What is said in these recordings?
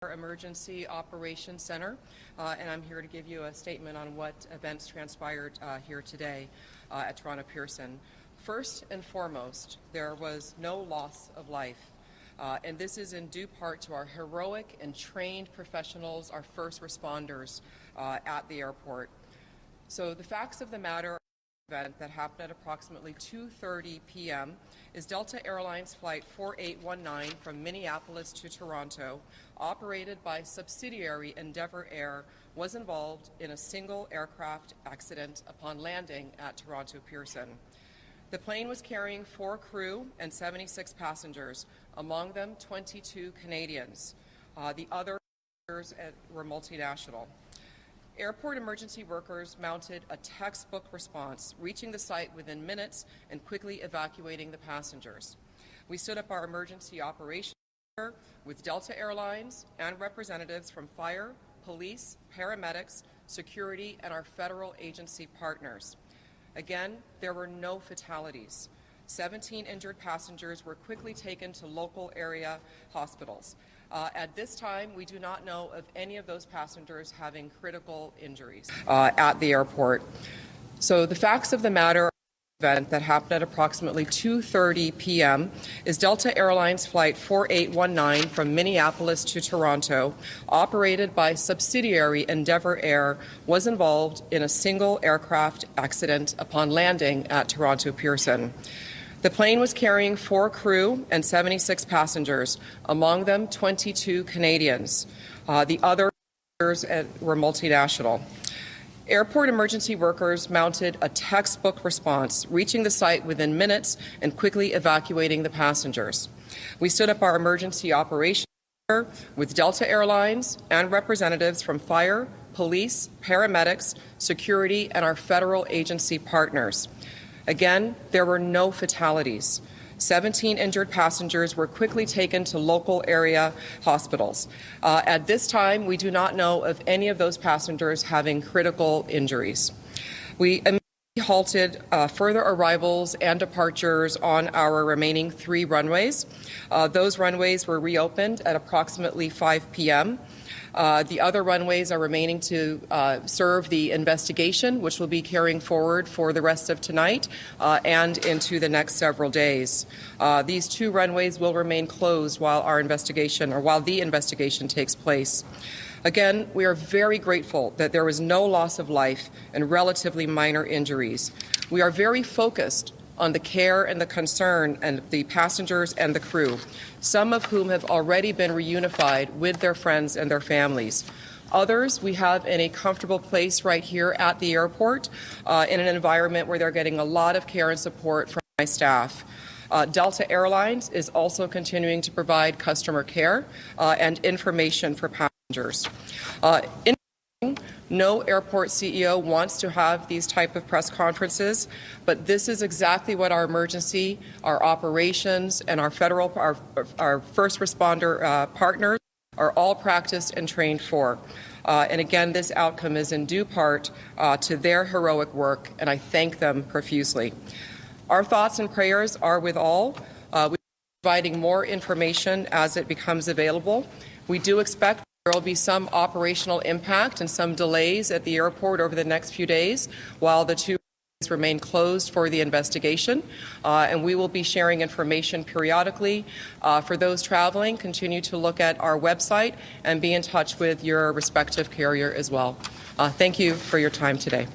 Emergency Operations Center, and I'm here to give you a statement on what events transpired here today at Toronto Pearson. First and foremost, there was no loss of life, and this is in due part to our heroic and trained professionals, our first responders at the airport. So the facts of the matter event that happened at approximately 2:30 p.m. is Delta Airlines Flight 4819 from Minneapolis to Toronto, operated by subsidiary Endeavour Air, was involved in a single aircraft accident upon landing at Toronto Pearson. The plane was carrying 4 crew and 76 passengers, among them 22 Canadians. The other passengers were multinational. Airport emergency workers mounted a textbook response, reaching the site within minutes and quickly evacuating the passengers. We stood up our emergency operations center with Delta Airlines and representatives from fire, police, paramedics, security, and our federal agency partners. Again, there were no fatalities. 17 injured passengers were quickly taken to local area hospitals. At this time, we do not know of any of those passengers having critical injuries at the airport. So the facts of the matter event that happened at approximately 2:30 p.m. is Delta Airlines Flight 4819 from Minneapolis to Toronto, operated by subsidiary Endeavour Air, was involved in a single aircraft accident upon landing at Toronto Pearson. The plane was carrying 4 crew and 76 passengers, among them 22 Canadians. The other passengers were multinational. Airport emergency workers mounted a textbook response, reaching the site within minutes and quickly evacuating the passengers. We stood up our emergency operations center with Delta Airlines and representatives from fire, police, paramedics, security, and our federal agency partners. Again, there were no fatalities. 17 injured passengers were quickly taken to local area hospitals. At this time, we do not know of any of those passengers having critical injuries. We immediately halted further arrivals and departures on our remaining 3 runways. Those runways were reopened at approximately 5 p.m. The other runways are remaining to serve the investigation, which will be carrying forward for the rest of tonight and into the next several days. These 2 runways will remain closed while the investigation takes place. Again, we are very grateful that there was no loss of life and relatively minor injuries. We are very focused on the care and the concern and the passengers and the crew, some of whom have already been reunified with their friends and their families. Others we have in a comfortable place right here at the airport in an environment where they're getting a lot of care and support from my staff. Delta Airlines is also continuing to provide customer care and information for passengers. No airport CEO wants to have these type of press conferences, but this is exactly what our emergency, our operations, and our first responder partners are all practiced and trained for. And again, this outcome is in due part to their heroic work, and I thank them profusely. Our thoughts and prayers are with all. We are providing more information as it becomes available. We do expect there will be some operational impact and some delays at the airport over the next few days while the 2 remain closed for the investigation, and we will be sharing information periodically. For those traveling, continue to look at our website and be in touch with your respective carrier as well. Thank you for your time today.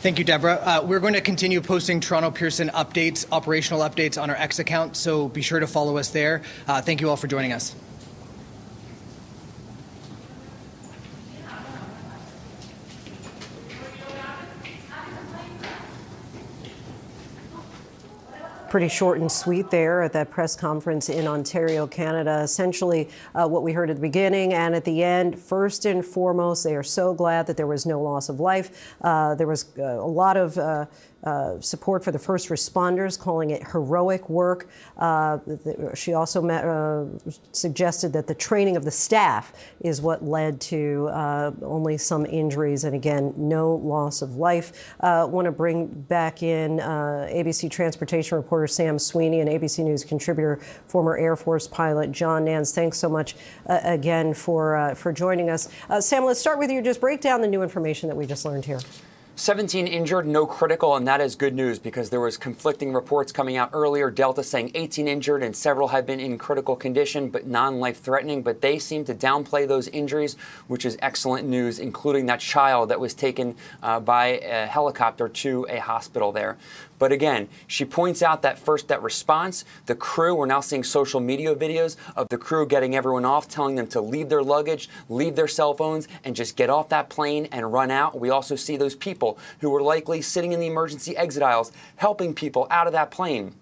Thank you, Deborah. We're going to continue posting Toronto Pearson updates, operational updates on our X account, so be sure to follow us there. Thank you all for joining us. Pretty short and sweet there at that press conference in Ontario, Canada. Essentially, what we heard at the beginning and at the end, first and foremost, they are so glad that there was no loss of life. There was a lot of support for the first responders, calling it heroic work. She also suggested that the training of the staff is what led to only some injuries, and again, no loss of life. Want to bring back in ABC transportation reporter Sam Sweeney and ABC News contributor, former Air Force pilot John Nance. Thanks so much again for joining us. Sam, let's start with you. Just break down the new information that we just learned here. 17 injured, no critical, and that is good news because there was conflicting reports coming out earlier. Delta saying 18 injured and several have been in critical condition but non-life threatening, but they seem to downplay those injuries, which is excellent news, including that child that was taken by a helicopter to a hospital there. But again, she points out that that response, the crew, we're now seeing social media videos of the crew getting everyone off, telling them to leave their luggage, leave their cell phones, and just get off that plane and run out. We also see those people who were likely sitting in the emergency exit aisles, helping people out of that plane.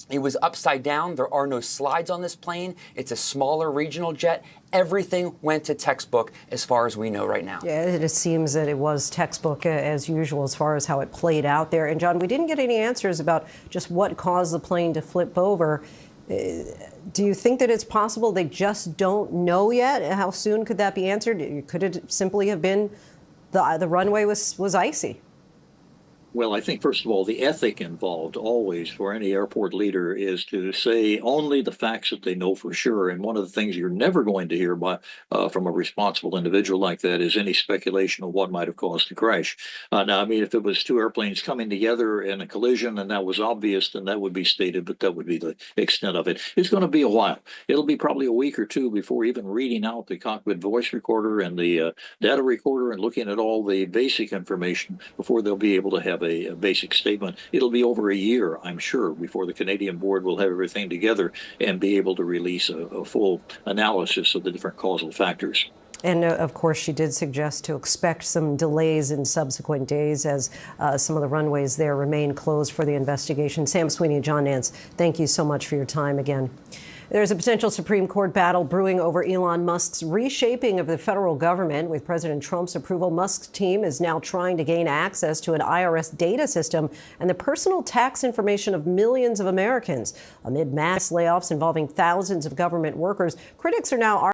It was upside down. There are no slides on this plane. It's a smaller regional jet. Everything went to textbook as far as we know right now. Yeah, it seems that it was textbook as usual as far as how it played out there. And John, we didn't get any answers about just what caused the plane to flip over. Do you think that it's possible they just don't know yet? How soon could that be answered? Could it simply have been the runway was icy? Well, I think, first of all, the ethic involved always for any airport leader is to say only the facts that they know for sure. And one of the things you're never going to hear from a responsible individual like that is any speculation of what might have caused the crash. Now, I mean, if it was two airplanes coming together in a collision and that was obvious, then that would be stated, but that would be the extent of it. It's going to be a while. It'll be probably a week or two before even reading out the cockpit voice recorder and the data recorder and looking at all the basic information before they'll be able to have a basic statement. It'll be over a year, I'm sure, before the Canadian board will have everything together and be able to release a full analysis of the different causal factors. And of course, she did suggest to expect some delays in subsequent days as some of the runways there remain closed for the investigation. Sam Sweeney and John Nance, thank you so much for your time again. There's a potential Supreme Court battle brewing over Elon Musk's reshaping of the federal government. With President Trump's approval, Musk's team is now trying to gain access to an IRS data system and the personal tax information of millions of Americans. Amid mass layoffs involving thousands of government workers, critics are now arguing